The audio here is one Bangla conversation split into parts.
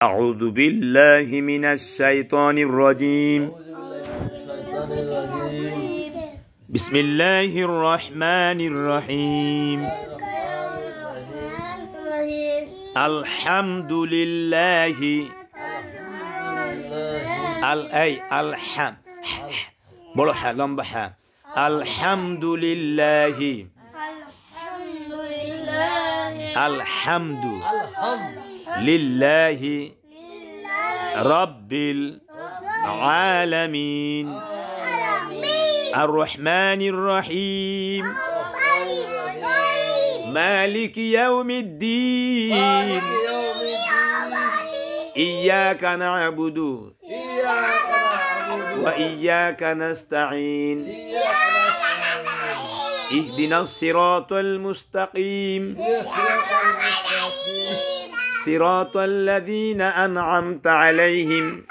أعوذ بالله من الشيطان الرجيم بسم الله الرحمن الرحيم الحمد لله الحمد لله الحمد لله رب العالمين الرحمن الرحيم مالك يوم الدين إياك نعبد وإياك نستعين اهدنا الصراط المستقيم صراط الذين أنعمت عليهم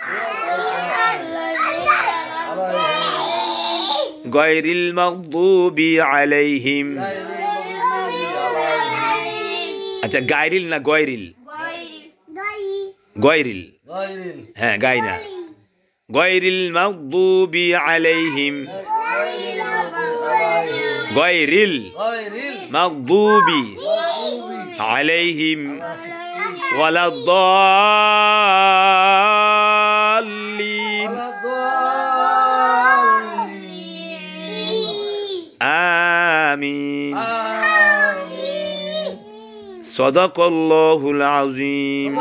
غير المغضوب عليهم अच्छा गायरिल ना गोयरिल गोयरिल हाँ गायना गोयरिल मग़दूबी अलैहिम गोयरिल मग़दूबी अलैहिम वलद्दाल्लीन आमीन सदक़ल्लाहुल अज़ीम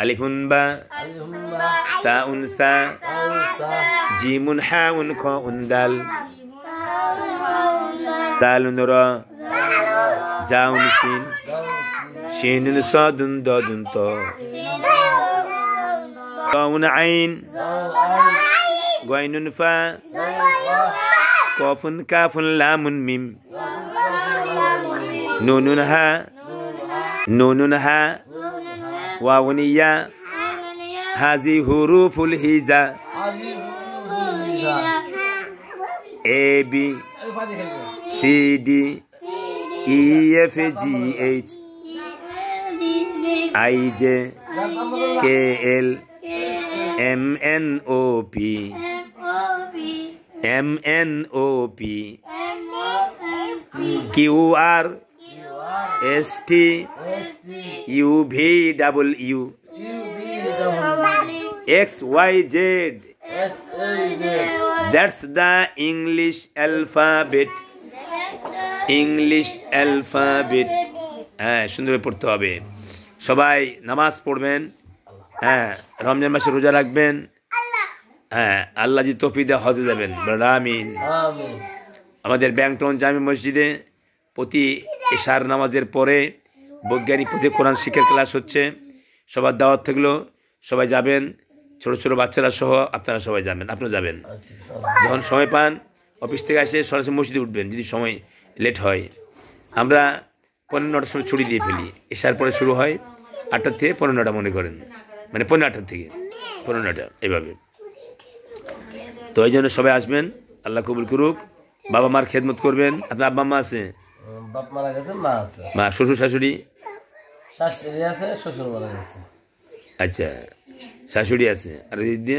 अलिफुन बा ताउन सा जीमुन हाउन खाउन दाल दालुन रा जाउन सीन शीनुन सादुन दादुन ता ताउन आइन गाइनुन फा काफुन काफुन लामुन मिम नूनुन हा वावनिया हाजी हुरूफुल हिजा A B C D E F G H I J K L M N O P MNOP QR ST UVW XYZ. That's the English alphabet. English alphabet. হ্যাঁ সুন্দর পড়তে হবে। সবাই নামাজ পড়বেন, হ্যাঁ রমজান মাসে রোজা রাখবেন, হ্যাঁ আল্লাহ জি তৌফিক দিয়ে হজে যাবেন, আমিন। আমাদের ব্যাংকটাউন জামি মসজিদে প্রতি এশার নামাজের পরে বৈজ্ঞানিক পথে কোরআন শিক্ষার ক্লাস হচ্ছে। সবার দাওয়াত থাকলো, সবাই যাবেন, ছোট ছোট বাচ্চারা সহ আপনারা সবাই যাবেন, আপনিও যাবেন। যখন সময় পান অফিস থেকে আসে সরাসরি মসজিদে উঠবেন যদি সময় লেট হয়। আমরা 9:15 সময় ছুটি দিয়ে ফেলি, এশার পরে শুরু হয় 8টা থেকে 9:15 মনে করেন, মানে 8:15 থেকে 9:15 এইভাবে। তো এই জন্য সবাই আসবেন, আল্লাহ কবুল করুক। বাবা মার খেদমত করবেন। আপনার আব্বা মা আছে? বাপ মারা গেছে, মা আছে। মা, শ্বশুর শাশুড়ি? শাশুড়ি আছে, শ্বশুর মারা গেছে। আচ্ছা, শাশুড়ি আছে আর দিদি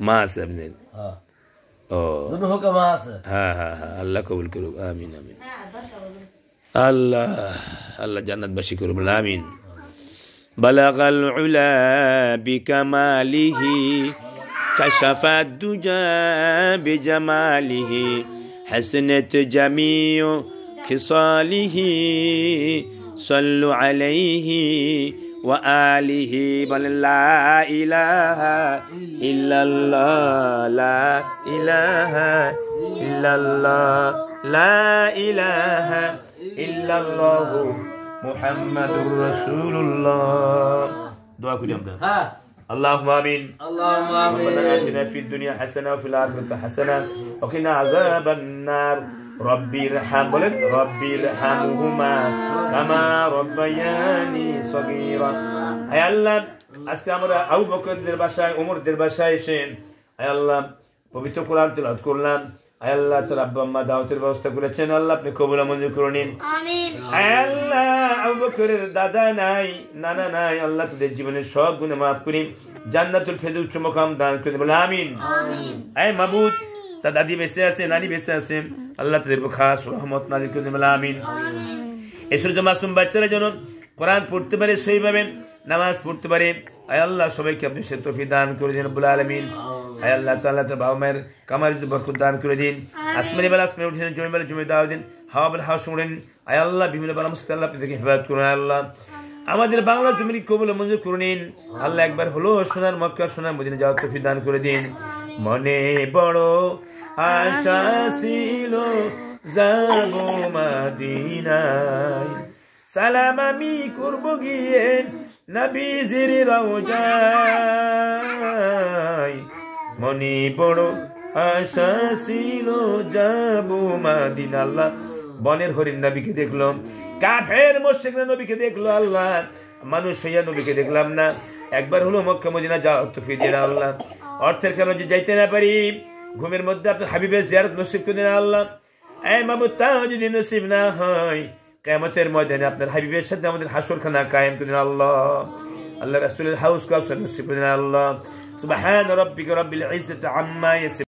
মা আছে আপনার? ও দুটো হোকা মা আছে। হ্যাঁ হ্যাঁ হ্যাঁ, আল্লাহ কবুল করুক, আমিন আমিন। আল্লাহ আল্লাহ জান্নাতবাসী করুক, আমিন। বালাগাল উলা বিকামালিহি كشف الدجى بجماله حسنت جميع خصاله صلوا عليه وآله بل لا إله إلا الله لا إله إلا الله لا إله إلا الله محمد رسول الله. دعاء كلهم ده. اللهم آمين. اللهم آمين. ربنا آتنا في الدنيا حسنة وفي الآخرة حسنة وقنا عذاب النار. ربي ارحم ربي ارحمهما كما ربياني صغيرا. আয় আল্লাহ, আজকে আমরা আবু বকরদের বাসায়, ওমরদের বাসায় এসে আয় আল্লাহ পবিত্র কোরআন তেলাওয়াত করলাম। আয় আল্লাহ তোর আব্বা আম্মা দাওয়াতের ব্যবস্থা করেছেন, আল্লাহ আপনি কবুল মঞ্জুর করে নিন। আয় আল্লাহ আবু বকরের দাদা নাই, নানা নাই, আল্লাহ তোদের জীবনের সব গুনাহ মাফ করি, জান্নাতুল ফেরদৌস উচ্চ মাকাম দান করে দিন, বলে আমিন। আয় মাবুদ তার দাদি বেঁচে আছে, নানি বেঁচে আছে, আল্লাহ তাদের উপর খাস রহমত নাযিল করে দিন, বলে আমিন। এই ছোট মাসুম বাচ্চারা যেন কোরআন পড়তে পারে, সহিভাবে নামাজ পড়তে পারে, আয় আল্লাহ সবাইকে আপনি সে তৌফিক দান করে দিন রব্বুল আলামিন। আয় আল্লাহ তাআলা তার বাবা মায়ের কামার বরকত দান করে দিন, আসমানি বেলা আসমানে উঠে জমি বেলা জমি দাও দিন, হাওয়া বেলা হাওয়া শুনেন। আয় আল্লাহ বিভিন্ন বালা মুস্তাক আল্লাহ আপনি থেকে হেফাজত করুন। আয় আল্লাহ আমাদের বাংলা জমির কবুল মঞ্জুর করে নিন। আল্লাহ একবার হলো সোনার মক্কা সোনার মদিনা যাওয়ার তৌফিক দান করে দিন। মনে বড় আশা ছিল যাব মদিনায়, সালাম আমি করব গিয়ে নবীজির রওজায়। মনে বড় আশা ছিল যাব মদিনা। আল্লাহ বনের হরিণ নবীকে দেখলো, কাফের মুশরিকরা নবীকে দেখলো, আল্লাহ মানুষ হইয়া নবীকে দেখলাম না। একবার হলো মক্কা মদিনা যাও তো ফিরে না আল্লাহ, অর্থের কারণে যদি যাইতে না পারি, ঘুমের মধ্যে আপনার হাবিবের জিয়ারত নসিব করে দেন আল্লাহ। এই মাবুদ তাও যদি নসিব না হয়, কিয়ামতের ময়দানে আপনার হাবিবের সাথে আমাদের হাসরখানা কায়েম করে দেন আল্লাহ। আল্লাহ রাসূলের হাউস কাউসার নসিব করে দেন আল্লাহ। সুবহান রাব্বিকা রাব্বিল ইজ্জাতি আম্মা ইয়াসিফুন।